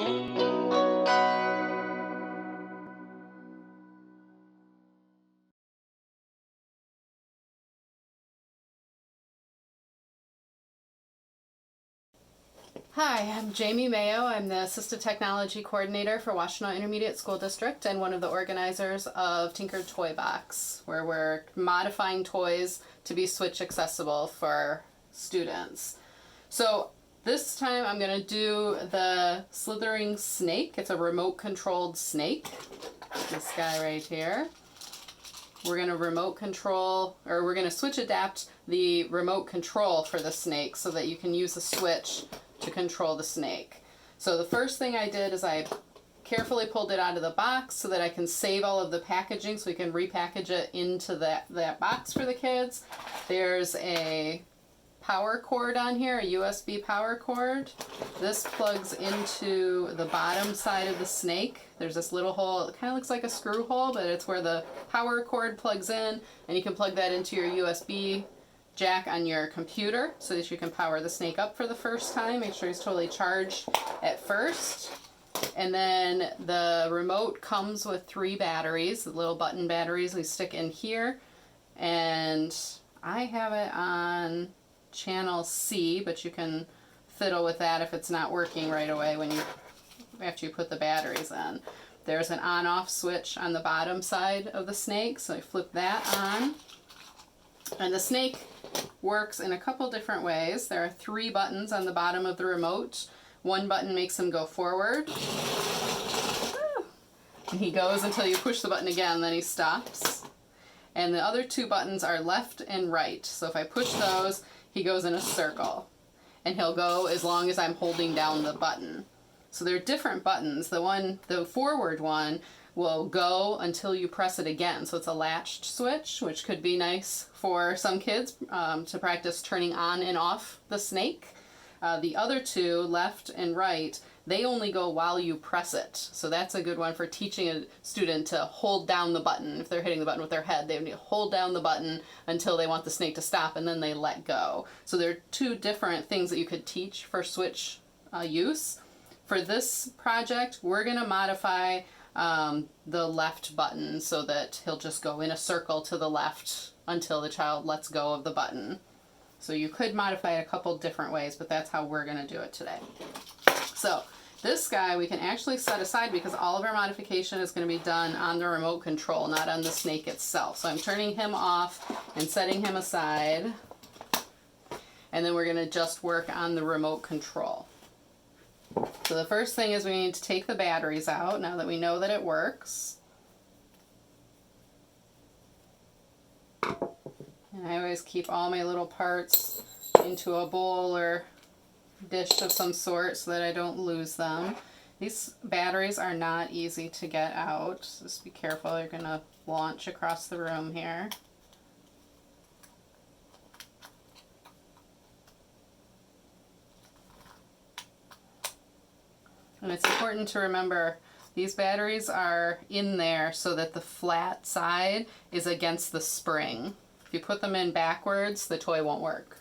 Hi, I'm Jamie Mayo. I'm the Assistive Technology Coordinator for Washtenaw Intermediate School District and one of the organizers of Tinkered Toy Box, where we're modifying toys to be switch accessible for students. So this time I'm going to do the Slithering snake. It's a remote controlled snake. This guy right here. We're going to remote control, or we're going to switch adapt the remote control for the snake so that you can use the switch to control the snake. So the first thing I did is I carefully pulled it out of the box so that I can save all of the packaging so we can repackage it into that box for the kids. There's a power cord on here, a USB power cord. This plugs into the bottom side of the snake. There's this little hole, it kind of looks like a screw hole, but it's where the power cord plugs in, and you can plug that into your USB jack on your computer so that you can power the snake up for the first time. Make sure he's totally charged at first. And then the remote comes with 3 batteries, the little button batteries we stick in here. And I have it on channel C, but you can fiddle with that if it's not working right away after you put the batteries in. There's an on-off switch on the bottom side of the snake, so I flip that on. And the snake works in a couple different ways. There are 3 buttons on the bottom of the remote. One button makes him go forward. And he goes until you push the button again, then he stops. And the other 2 buttons are left and right. So if I push those, he goes in a circle. And he'll go as long as I'm holding down the button. So they're different buttons. The forward one will go until you press it again. So it's a latched switch, which could be nice for some kids to practice turning on and off the snake. The other 2, left and right, they only go while you press it. So that's a good one for teaching a student to hold down the button. If they're hitting the button with their head, they need to hold down the button until they want the snake to stop, and then they let go. So there are 2 different things that you could teach for switch use. For this project, we're going to modify the left button so that he'll just go in a circle to the left until the child lets go of the button. So you could modify it a couple different ways, but that's how we're going to do it today. So this guy we can actually set aside because all of our modification is going to be done on the remote control, not on the snake itself. So I'm turning him off and setting him aside, and then we're going to just work on the remote control. So the first thing is we need to take the batteries out now that we know that it works. And I always keep all my little parts into a bowl or dish of some sort so that I don't lose them. These batteries are not easy to get out, so just be careful. You're going to launch across the room here. And it's important to remember these batteries are in there so that the flat side is against the spring. If you put them in backwards, the toy won't work.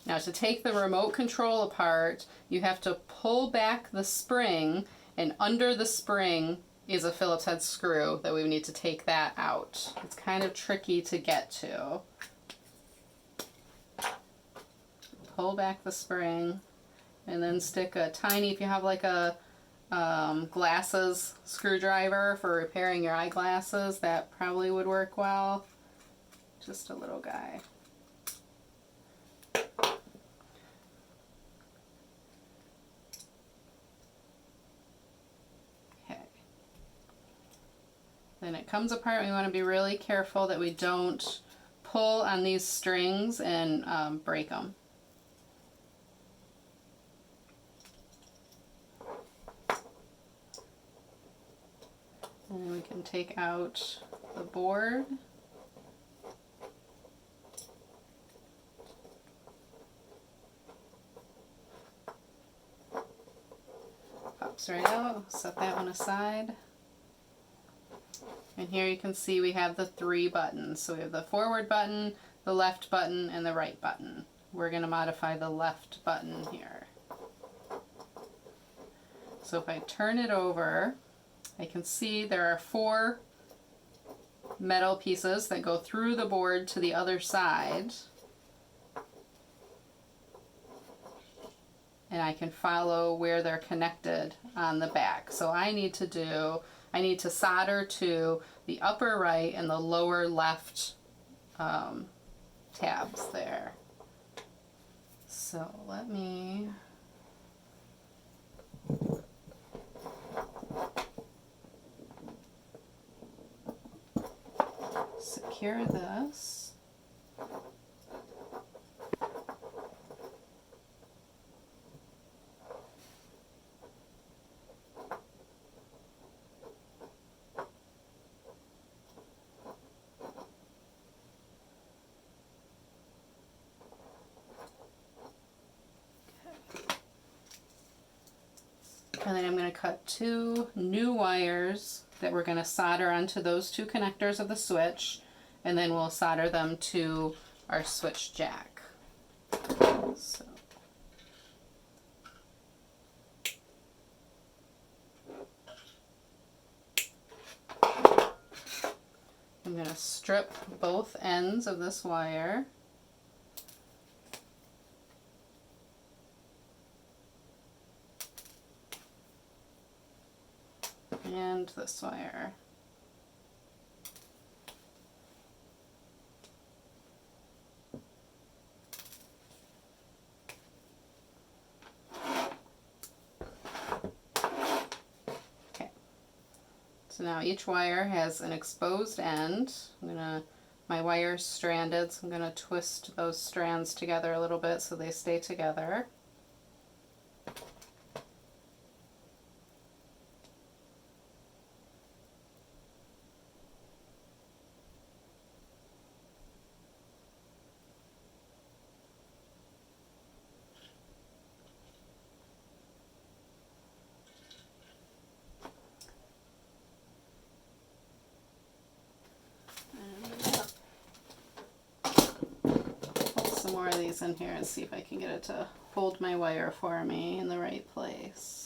Now to take the remote control apart, you have to pull back the spring, and under the spring is a Phillips head screw that we need to take that out. It's kind of tricky to get to. Pull back the spring. And then stick a tiny, if you have like a glasses screwdriver for repairing your eyeglasses, that probably would work well. Just a little guy. Okay. Then it comes apart. We want to be really careful that we don't pull on these strings and break them. And we can take out the board. Pops right out. Set that one aside. And here you can see we have the 3 buttons. So we have the forward button, the left button, and the right button. We're going to modify the left button here. So if I turn it over, I can see there are 4 metal pieces that go through the board to the other side. And I can follow where they're connected on the back. So I need to solder to the upper right and the lower left tabs there. So let me secure this. And then I'm going to cut 2 new wires that we're going to solder onto those 2 connectors of the switch, and then we'll solder them to our switch jack. So. I'm going to strip both ends of this wire. And this wire. Okay. So now each wire has an exposed end. My wire's stranded, so I'm going to twist those strands together a little bit so they stay together. More of these in here and see if I can get it to hold my wire for me in the right place.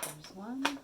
There's one.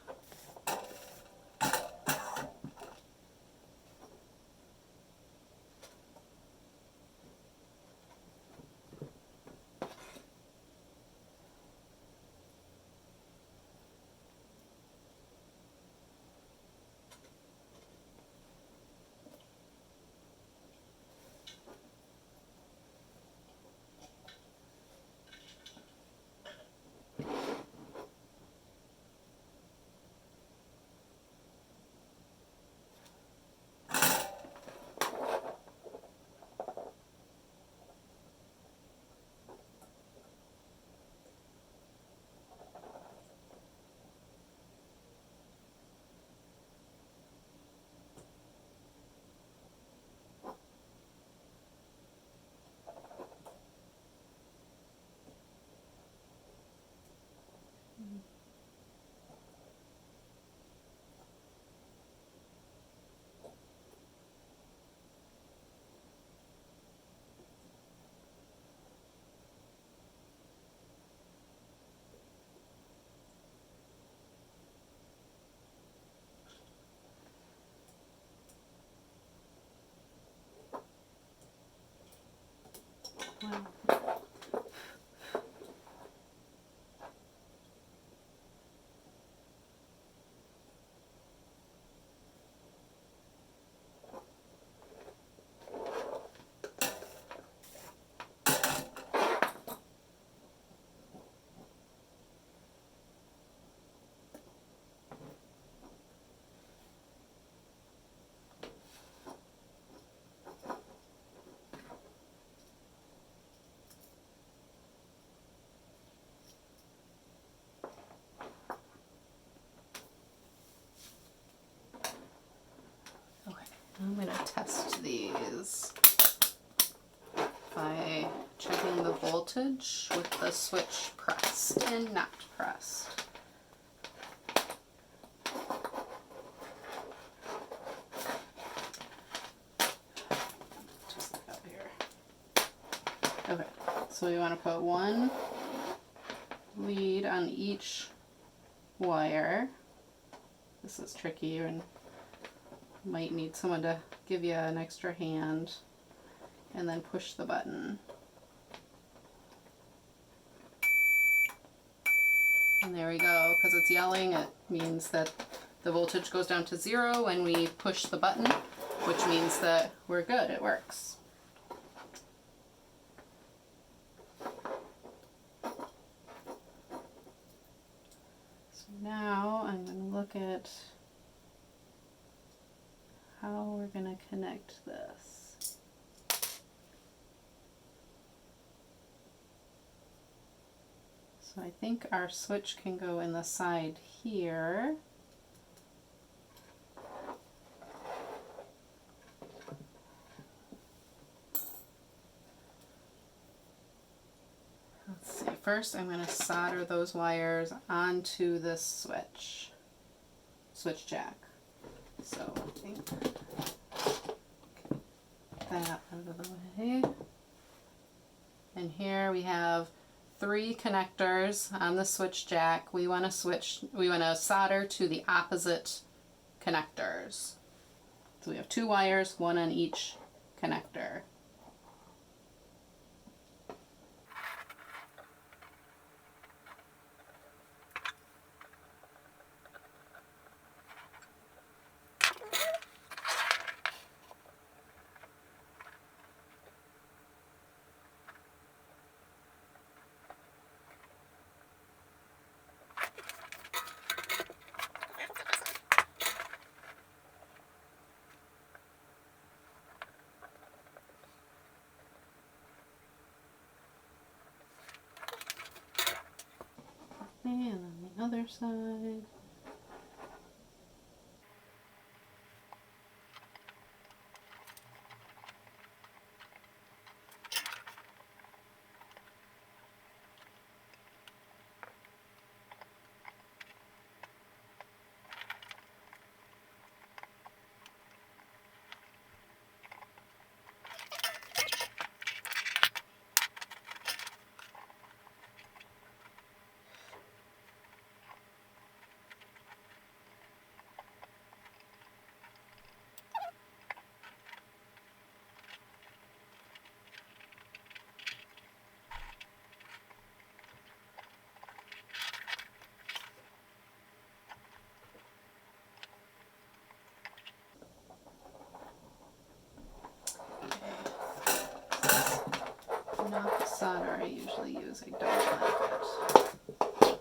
Wow. test these by checking the voltage with the switch pressed and not pressed. Just out here. Okay, so we want to put one lead on each wire. This is tricky and might need someone to give you an extra hand, and then push the button. And there we go. Because it's yelling, it means that the voltage goes down to 0 when we push the button, which means that we're good, it works. So now I'm going to look at how we're going to connect this. So I think our switch can go in the side here. Let's see, first I'm going to solder those wires onto this switch jack. So I think that out of the way. And here we have 3 connectors on the switch jack. We want to solder to the opposite connectors. So we have 2 wires, 1 on each connector. And on the other side. Not the solder I usually use, I don't like it.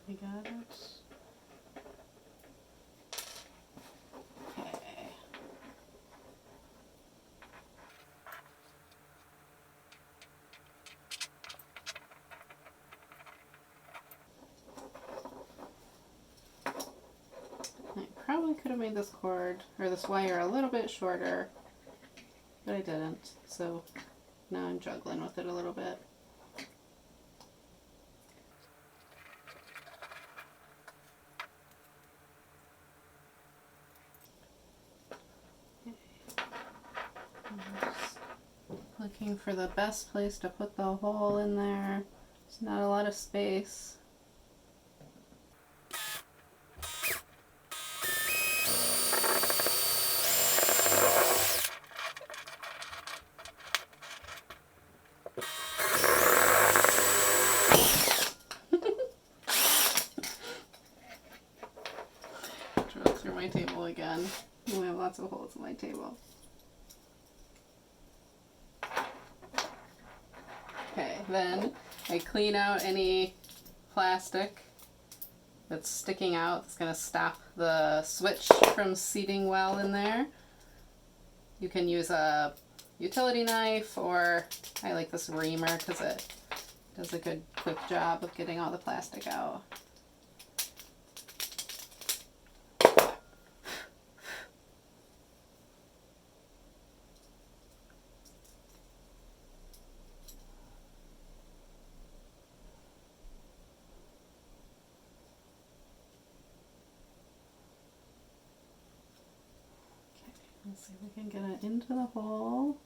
We got it. Okay. I probably could have made this cord or this wire a little bit shorter, but I didn't. So now I'm juggling with it a little bit. Looking for the best place to put the hole in there. There's not a lot of space. lots of holes in my table. Okay, then I clean out any plastic that's sticking out. It's going to stop the switch from seating well in there. You can use a utility knife, or I like this reamer because it does a good quick job of getting all the plastic out. Let's see if we can get it into the hole.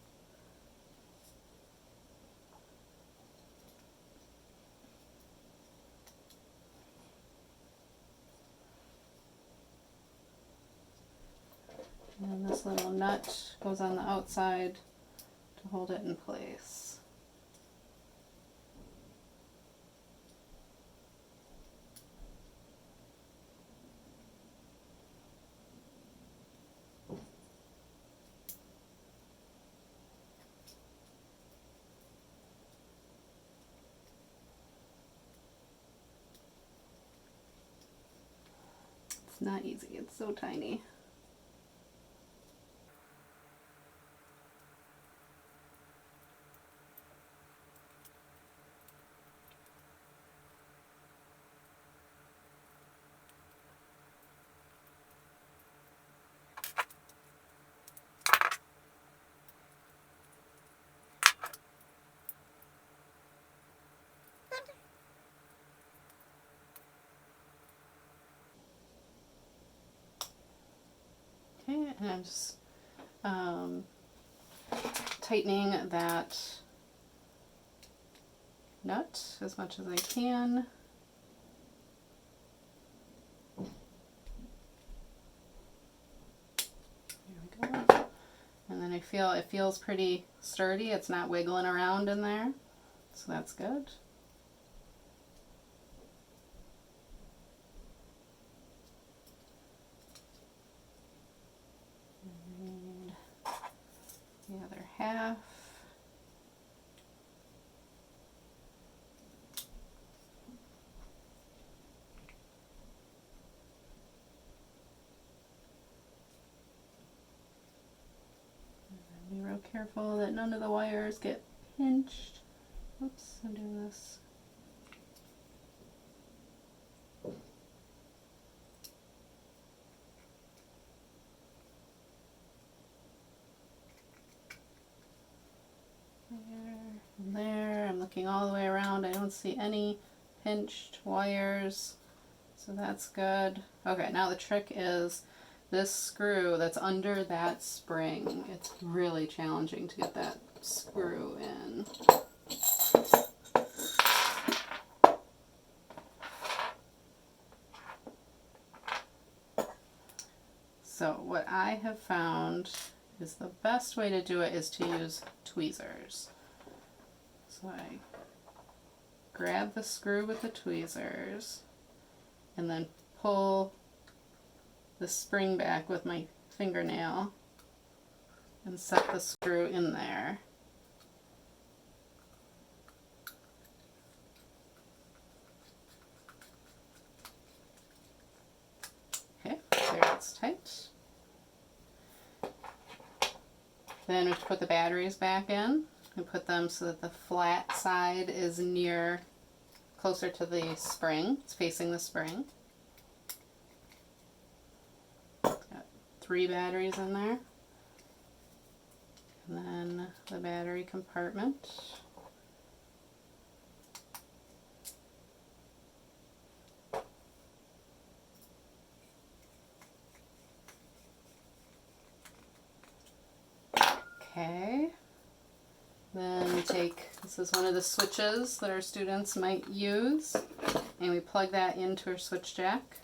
And then this little nut goes on the outside to hold it in place. It's not easy, it's so tiny. Okay, and I'm just tightening that nut as much as I can. There we go. And then I feel it feels pretty sturdy. It's not wiggling around in there, so that's good. And the other half. Be real careful that none of the wires get pinched. Oops, I'm doing this. There, I'm looking all the way around. I don't see any pinched wires, so that's good. Okay, now the trick is this screw that's under that spring. It's really challenging to get that screw in. So what I have found is the best way to do it is to use tweezers. So I grab the screw with the tweezers and then pull the spring back with my fingernail and set the screw in there. Okay, there it's tight. Then we put the batteries back in and put them so that the flat side is closer to the spring. It's facing the spring. Got 3 batteries in there. And then the battery compartment. Okay, then we take, this is one of the switches that our students might use, and we plug that into our switch jack.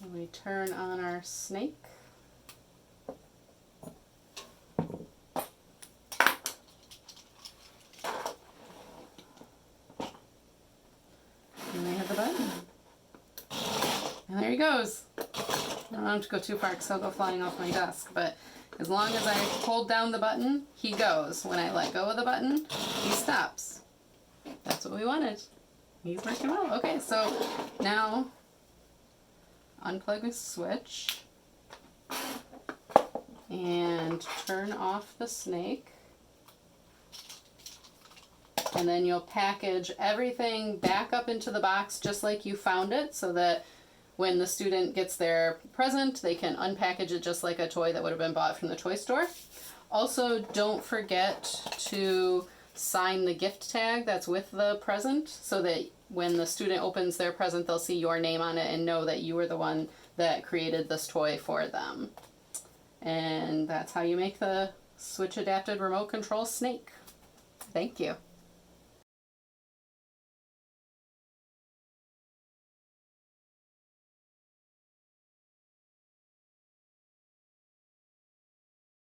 And we turn on our snake. And they have the button. And there he goes. I don't have to go too far because he'll go flying off my desk, but as long as I hold down the button, he goes. When I let go of the button, he stops. That's what we wanted. He's working well. Okay, so now unplug the switch and turn off the snake. And then you'll package everything back up into the box just like you found it, so that when the student gets their present, they can unpackage it just like a toy that would have been bought from the toy store. Also, don't forget to sign the gift tag that's with the present, so that when the student opens their present, they'll see your name on it and know that you were the one that created this toy for them. And that's how you make the switch adapted remote control snake. Thank you.